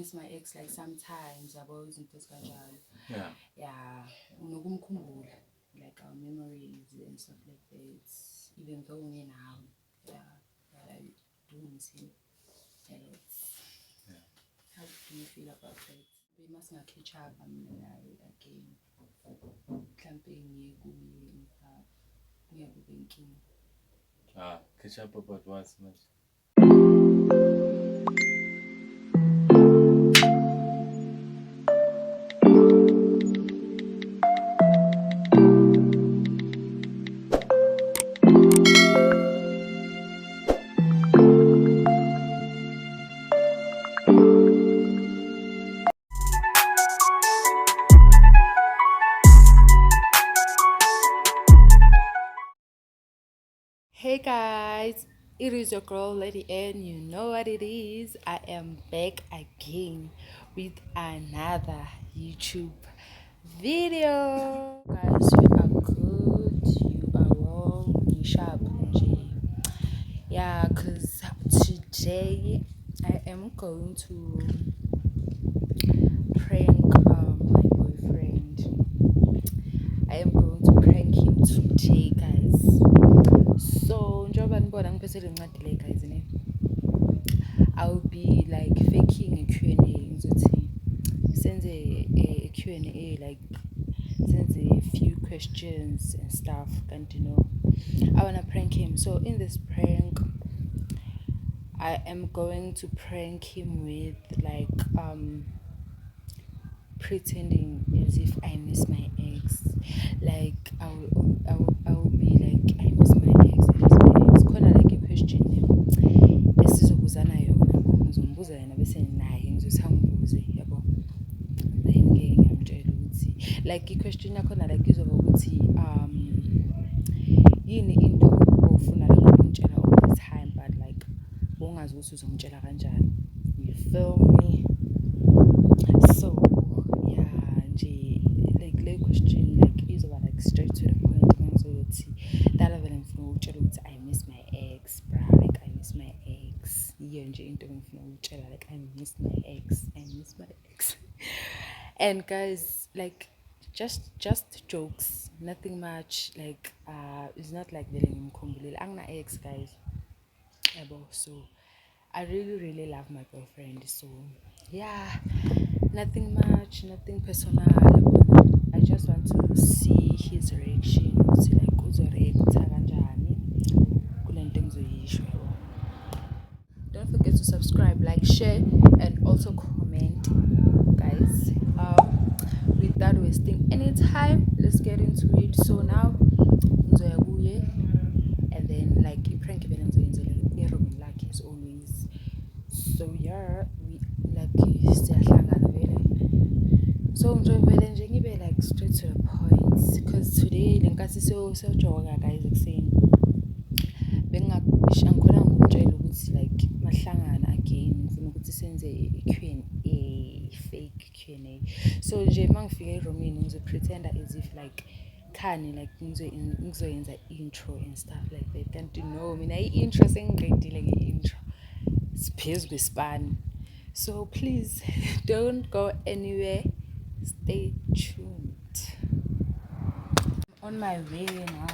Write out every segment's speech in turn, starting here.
miss my ex like sometimes about izinto kanjalo. Yeah, unokumkhumbula like our memories and stuff like that, even though we now, but I do miss him. How do you feel about that? We must not catch up again. Campaign banking. Catch up about what much? Hey guys, it is your girl Lady N. You know what it is. I am back again with another YouTube video. Guys, you are good, you are well, you sharp. Yeah, because today I am going to prank my boyfriend. I am going to prank him today, guys. So njengoba nibona ngiphethe le ncwadi le guys ne, I'll be like faking a Q&A ngizothi senze a Q&A, like senze a few questions and stuff, and you know I wanna prank him. So in this prank I am going to prank him with like pretending as if I miss my ex. Like I will be like, I miss my ex, I miss my ex. Khona like a question esizobuzana yona, ngizombuza yena bese naye ngizothi angibuze, yabo. Then ke ngiyamtshela ukuthi like i-question yakhona like izoba ukuthi yini into ofuna like ukumtshela all the time but like ungazi ukuthi uzomtshela kanjani. You feel me? So like le question like izoba like straight to the point. Ngizothi dala vele ngifuna ukutshela ukuthi I miss my ex, bra, like I miss my ex. Iyo nje into engifuna ukutshela, like I miss my ex, I miss my ex. And guys, like just jokes, nothing much. Like it's not like vele ngimkhumbulile angina ex guys, yabo. So I really love my boyfriend, so yeah, nothing much, nothing personal. I just want to see his reaction, see like uzoreact kanjani kule nto engizoyisho. Don't forget to subscribe, like, share, and also comment, guys. Without wasting any time, let's get into it. So now ngizoya kuye, and then like i-prank vele ngizoyenzela e-room lakhe as always. So yeah, we like siyahlangana vele. So ngijovele nje ngibe like straight to the point, because today lenkathi siyojoga guys ekuseni. Bengikhona ngumtshela ukuthi like mahlangana again ngifuna ukuthi senze i-Q&A, fake Q&A. So nje mangifika e-roomini ngizopretenda as if like khani like ngizoyenza intro and stuff like that. Kanti no, mina i-intro sengiqedile nge-intro, siphezu kwespan. So please don't go anywhere, stay tuned. On my way now,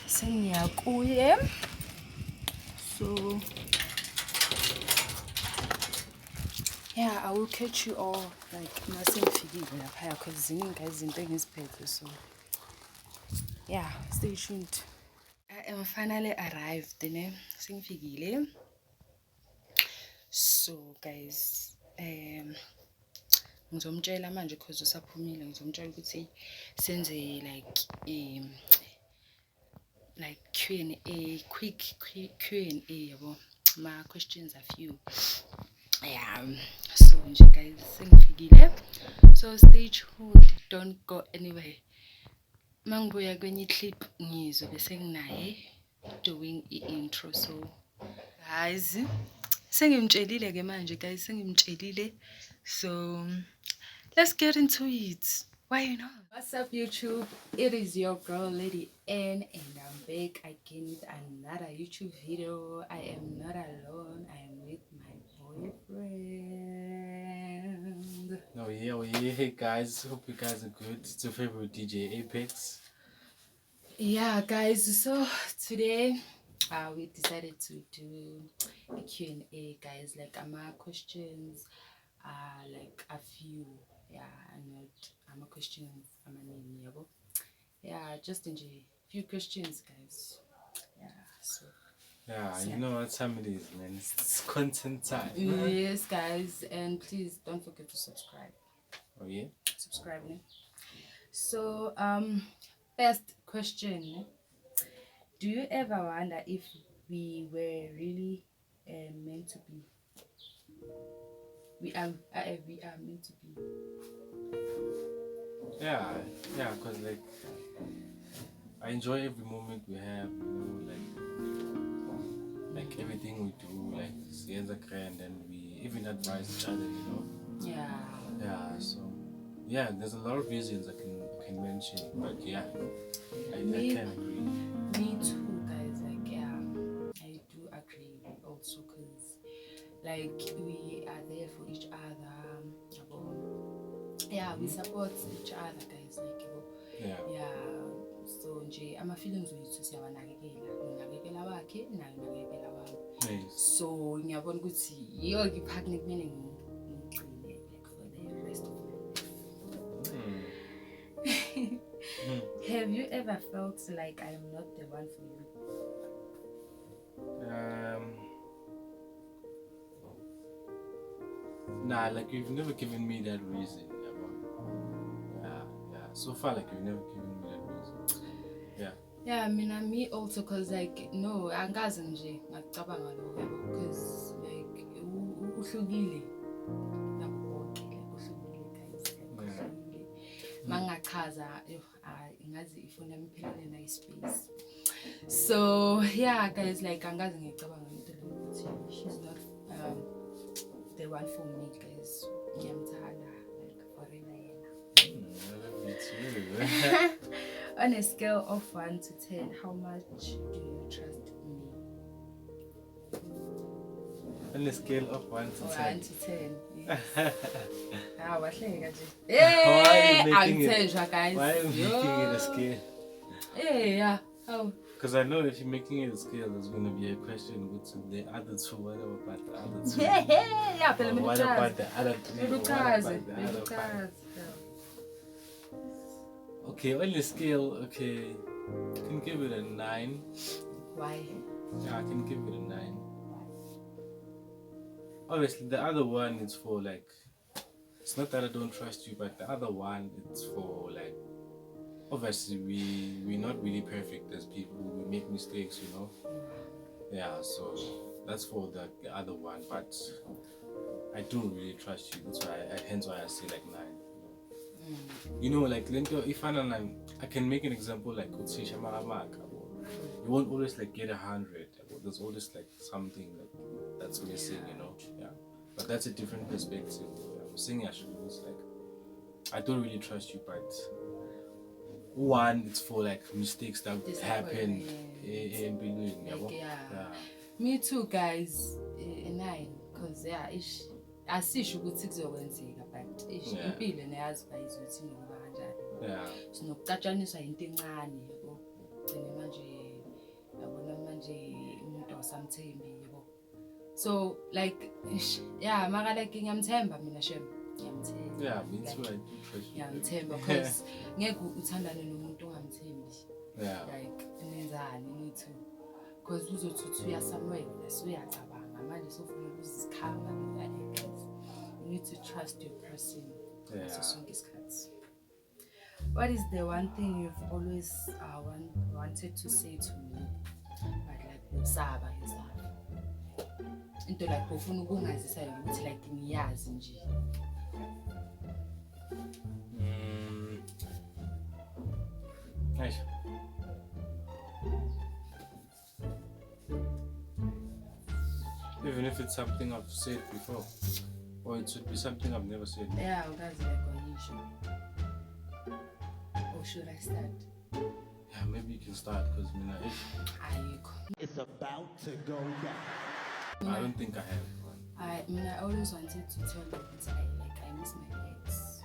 sengiya kuye. So yeah, I will catch you all like masengifikile lapha, because ziningi izinto engiziphethe. So yeah, stay tuned. I am finally arrived, sengifikile. So guys, ngizomtshela manje because usaphumile, ngizomtshela ukuthi senze like Q&A, quick Q&A, yabo. My questions are few. Yeah, so nje guys sengifikile, so stay tuned, don't go anywhere. Mangibuya kwenye clip ngizobe senginaye doing i-intro. So guys, sengimtshelile ke manje guys, sengimtshelile. So let's get into it. Why not? What's up YouTube? It is your girl Lady N, and I'm back again with another YouTube video. I am not alone, I am with my boyfriend. Oh yeah, hey guys, hope you guys are good. It's your favorite DJ Apex. Yeah, guys, so today we decided to do a Q&A, guys. Like, questions like a few, not questions, yeah, just in a few questions, guys. Yeah, so. Yeah, you know what time it is, man. It's content time. Yes, guys, and please don't forget to subscribe. Oh yeah? Subscribe, ne? So, first question. Do you ever wonder if we were really meant to be? We are meant to be. Yeah, because like I enjoy every moment we have, you know, like everything we do, like Sienza and then we even advise each other, you know. Yeah, so yeah, there's a lot of reasons I can mention, but yeah, I can agree. Me too, guys. Like, yeah, I do agree also, because like we are there for each other. Yeah, we support each other, guys. Like, yeah. So nje ama-feelings wethu siyawanakekela, nonakekela wakhe naye unakekela wami. So ngiyabona ukuthi yiyo ke i-partner kumele ngigcine like for the rest of my life. Have you ever felt like I am not the one for you? Nah, like you've never given me that reason. Yeah. So far, like you've never given me that reason. Yeah, I mean, me also, cause like no, angazi nje ngacabanga lokho yabo, because like uhlukile nabo bonke, like uhlukile, guys, uhlukile. Mangachaza ingazi ifuna imphelele na space. So yeah, guys, like angazi ngicabanga into leyo ukuthi she's not the one for me, guys. Ngiyamthanda like forever yena. On a scale of 1 to 10, how much do you trust me? On a scale of 1 to 10. 1 to 10. Yes. Why are you making it? Guys. Why are you making it a scale? Yeah. How? Because I know if you're making it a scale, there's going to be a question with the other two. What about the other two? Yeah. What about the other three? Okay, on the scale, okay, I can give it a 9. Why? Yeah, I can give it a 9. Obviously, the other one is for like, it's not that I don't trust you, but the other one, it's for like, obviously we're not really perfect as people. We make mistakes, you know. Yeah, so that's for the other one, but I do really trust you. That's why, hence why I say like 9. You know, like if I can make an example like you won't always like get 100. There's always like something like that's missing, you know. Yeah, but that's a different perspective. I'm saying actually, it's like I don't really trust you, but one, it's for like mistakes that happen in between. Yeah. Me too, guys. 9, because asisho ukuthi kuzokwenzeka, but impilo neyazi bayizo ukuthi ngoba kanjani. Sinokucatshaniswa into encane, yabo. Gcine manje yabona manje umuntu awusamthembi, yabo. So like maka like ngiyamthemba mina shem. Ngiyamthemba. Yeah, me too. I do trust you. Ngiyamthemba because ngeke uthandane nomuntu ongamthembi. Yeah. Like nenzani me too. Because uzothi uyasamwela usuyacabanga manje sofuna ukuzikhanga guys. You need to trust your person. What is the one thing you've always wanted to say to me, but like usaba yourself? Into like ufuna ukungazisa ukuthi like ngiyazi nje. Nice. Even if it's something I've said before, or it should be something I've never said. Yeah, or should I start? Yeah, maybe you can start because it's about to go down. I don't think I have one. I always wanted to tell you that I miss my ex.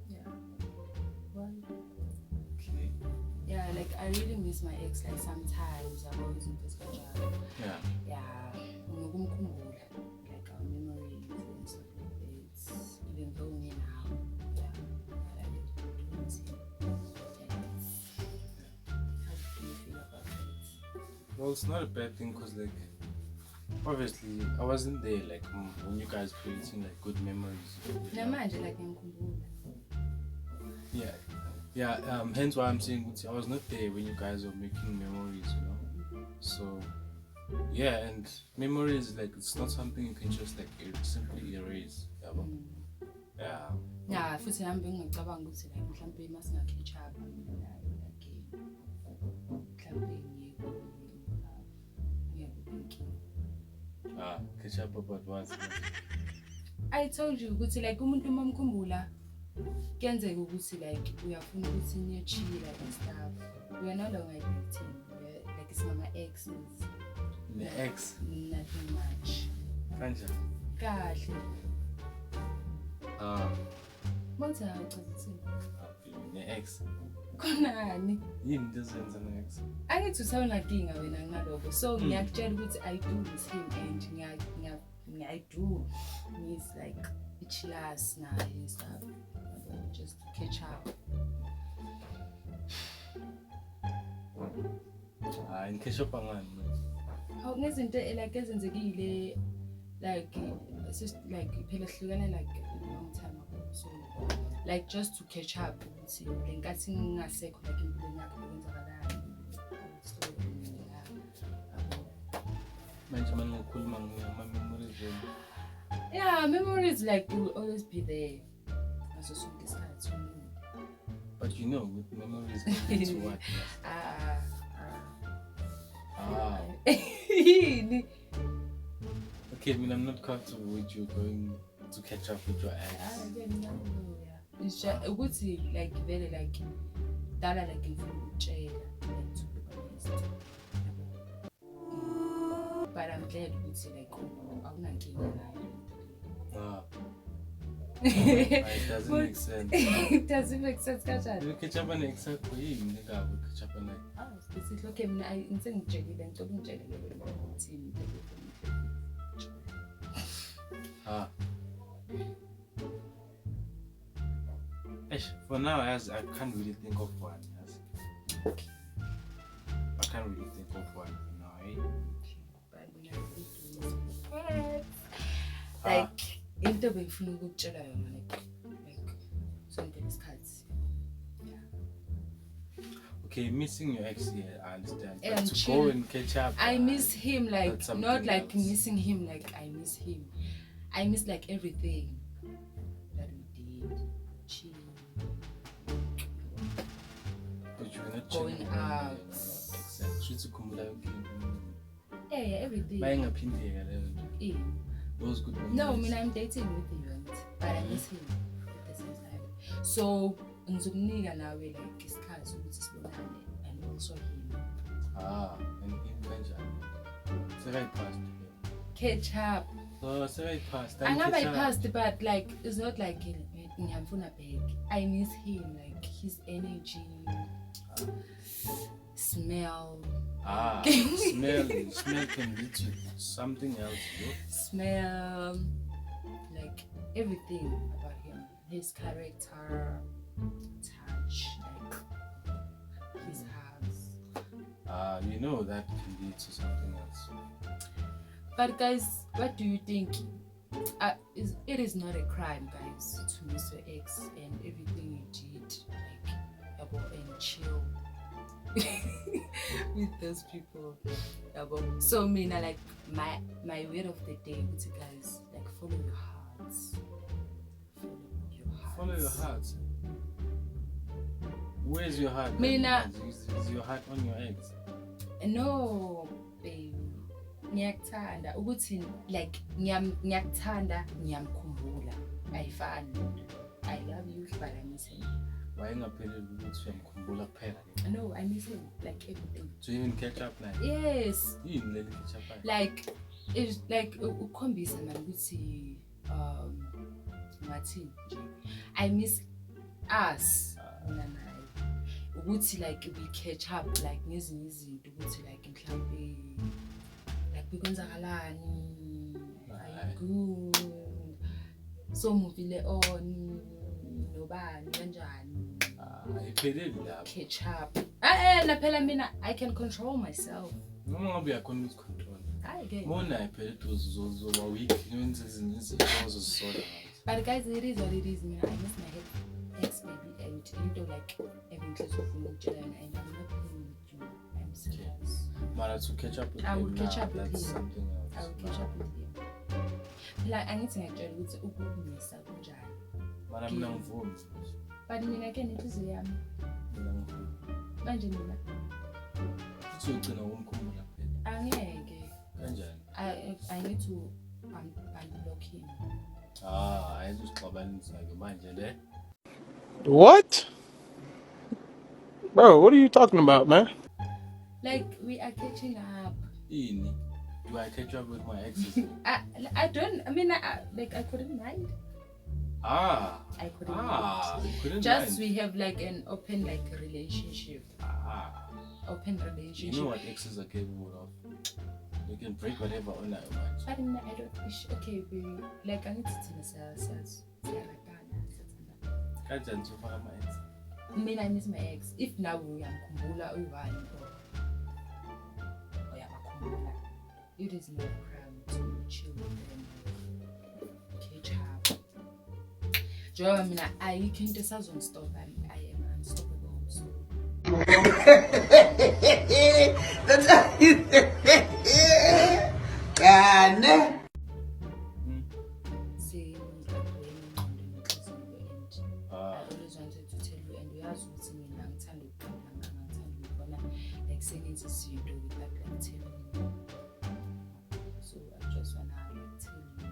Yeah. Well, Okay. yeah, like I really miss my ex. Like sometimes I'm always in this job. Yeah. Yeah, ngumkhumbula, like our memories and stuff like that. Even though we now, yeah, but I do miss him. How do you feel about it? Well, it's not a bad thing because, like, obviously, I wasn't there, like, when you guys creating, like, good memories. Namanje like ngiyamkhumbula. Yeah. Yeah, hence why I'm saying, I was not there when you guys were making memories, you know? So, yeah, and memories, like, it's not something you can just, like, simply erase. Yeah. Yeah, futhi nami ngicabanga ukuthi like mhlambe masingakhetha up again. Mhlambe Catch up about what? I told you ukuthi like umuntu mamkhumbula kuyenzeka ukuthi like uyafuna ukuthi niyochila and stuff. We are no longer dating. Like it's my exes. The ex. Nothing much. Kanja. Kahle. Monza ucazithini? The ex. Konani? Yini ndizenza ne ex? Angithi usawunadinga wena ngaloko. So ngiyakutshela ukuthi I do with him and I do miss like chillers now and stuff. Just to catch up. In catch up ngani? How ngezinto like ezenzekile like it's just like phela hlukana like a long time ago. So like just to catch up ukuthi lenkathi ngingasekho like impilo yakho kwenzakalani. So Manje mangikhuluma ngama-memories wenu. yeah, memories like will always be there. Ngaso sonke isikhathi. But you know, with memories can lead to what? Yini? Okay, I mean, I'm not comfortable with you going to catch up with your ex. It's just ukuthi like vele like dala like ngifuna ukutshela like to be honest. But I'm glad ukuthi like awunankinga nayo. It doesn't make sense. It doesn't make sense kanjani? You catch up on ex yakho yini ngeke catch up on ex. Sithi okay mina ngitsengitshekile ngicela ungitshele ukuthi for now, I can't really think of one. okay. I can't really think of one for now, eh? Like into bengifuna ukutshela yona like sonke lesikhathi. Okay, missing your ex here, I understand. But And to chill. go and catch up. I miss him like that's something not like else. missing him like I miss him. I miss like everything that we did. Chill. But you were not Going chilling out. Exactly. Yeah, everything. Buying a pin here. Yeah. Those good memories. No, I mean I'm dating with him, but I miss him at the same time. So ngizokunika nawe like isikhathi ukuthi sibonane and also him. And in Benjamin. So I passed. Catch up. So I passed. I know I passed, but like it's not like ngiyamfuna back. I miss him, like his energy, smell. Smell can lead to something else. Smell, like everything about him, his character, touch, like his house. You know that can lead to something else. But guys, what do you think? It is not a crime, guys, to miss your ex and everything you did, like and chill with those people. So Mina, like my word of the day, guys, like follow your hearts. Follow your heart. Where's your heart? Mina, is your heart on your ex? No, babe. Ngiyakuthanda ukuthi like ngiyakuthanda ngiyamkhumbula ayifani. I love you but I miss him. wayengapheleli ukuthi uyamkhumbula kuphela ke. No, I miss him like everything. So even catch up naye. Yes. Yini leli catch up naye? Like it's like ukhombisa man ukuthi ngathi nje I miss us mina naye ukuthi like we catch up like ngezinye izinto ukuthi like mhlawumbe like bekwenzakalani good so movile on nobani kanjani ayipheleli lapho catch up phela mina I can control myself noma ngabe uyakhona ukucontrol again mona ayipheleli uzoba weak wenza ezinye izinto ozozisola. But guys, it is what it is. I miss my ex baby and you know like everything's so full of joy and I'm not playing with you. I'm serious. Mara to catch up with I him will catch up with that's him. something else. I will catch up with him. Like I need to enjoy ukuthi ukumisa kunjani. Mara mina ngivumi. But mina ke nenhliziyo yami. Mina ngivumi. Manje mina Futhi ugcina ukumkhumbula phela. Angeke. Kanjani? I need to unblock him. Ayizusixabanisa ke manje le. What? Bro, what are you talking about, man? Like we are catching up. Ini. Do I catch up with my exes? I don't. I mean, I couldn't mind. I couldn't mind. You couldn't Just mind. we have like an open like relationship. Open relationship. You know what exes are capable of? You can break whatever on that match. But I don't. Okay, baby. Like I need to tell ourselves. Kanjani ufaka ama ex? I miss my ex. If now uyamkhumbula uyibani uyabakhumbula. It is no crime to chill with them. Catch up. Joe, I can't stop. I am unstoppable. So. That's how you God. Say, I always wanted to tell you, and we are using in long time like saying to see you do with like telling you. So I just wanna like tell you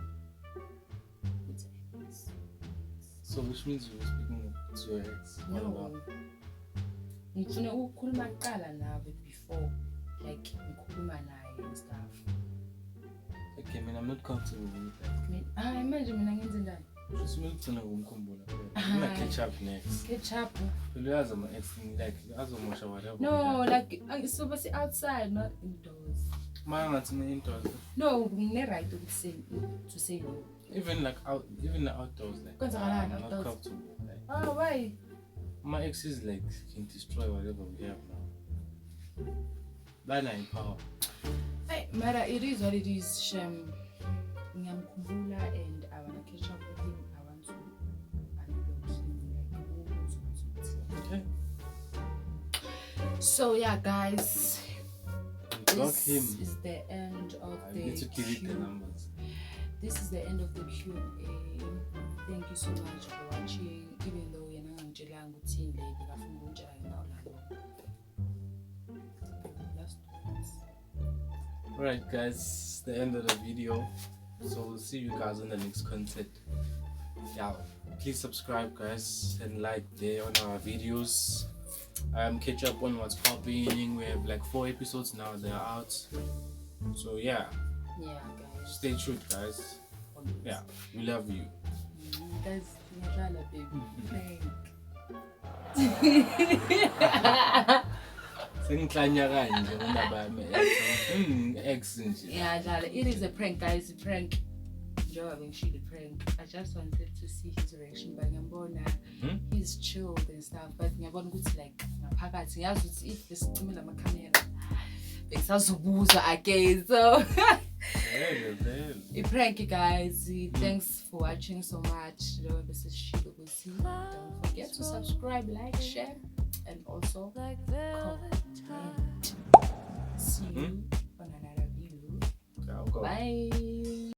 what's it. So which means you were speaking to your ex? No. Ngifuna ukukhuluma kuqala nawe before like ngikhuluma naye and stuff. Okay, I'm not comfortable with that. Manje mina ngenze njani? Just me to know umkhumbula. I'm gonna catch up next. Catch up. Uyazi ama ex like azomosha whatever. No, like so but outside not indoors. Mangathi me indoors. No, ngine right to say no. Even like even outdoors like Kwenzakalani I'm not outdoors? comfortable. Like, Oh, why? my exes like can destroy whatever we have now. Bana in power. Hey, Mara, it is what it is. Shem, ngiyamkhumbula and I wanna catch up with him. I want to unblock him. Okay. So yeah, guys, Block this him. is the end of I the need to delete the numbers. This is the end of the Q&A. Thank you so much for watching. Even though you're not ngitshela ukuthi indlebe kafuna ukutshela ngawo lalo. Last words. Alright guys, the end of the video. So we'll see you guys on the next content. Yeah, please subscribe guys and like there on our videos. Catch up on what's popping. We have like 4 episodes now, they're out. So yeah, stay tuned guys. Yeah, we love you. Guys, baby. Sengiklanya kanje ngoba yami ex nje. Yeah, it is a prank, guys. A prank. Njengoba bengishilo prank. I just wanted to see his reaction, but ngiyambona he's chilled and stuff. But ngiyabona ukuthi like ngaphakathi ngiyazi ukuthi if besicimela ama camera bengisazobuzwa again. So a prank, guys. Thanks for watching so much. Don't forget to subscribe, like, share, and also comment. See you on another video. Bye. Bye.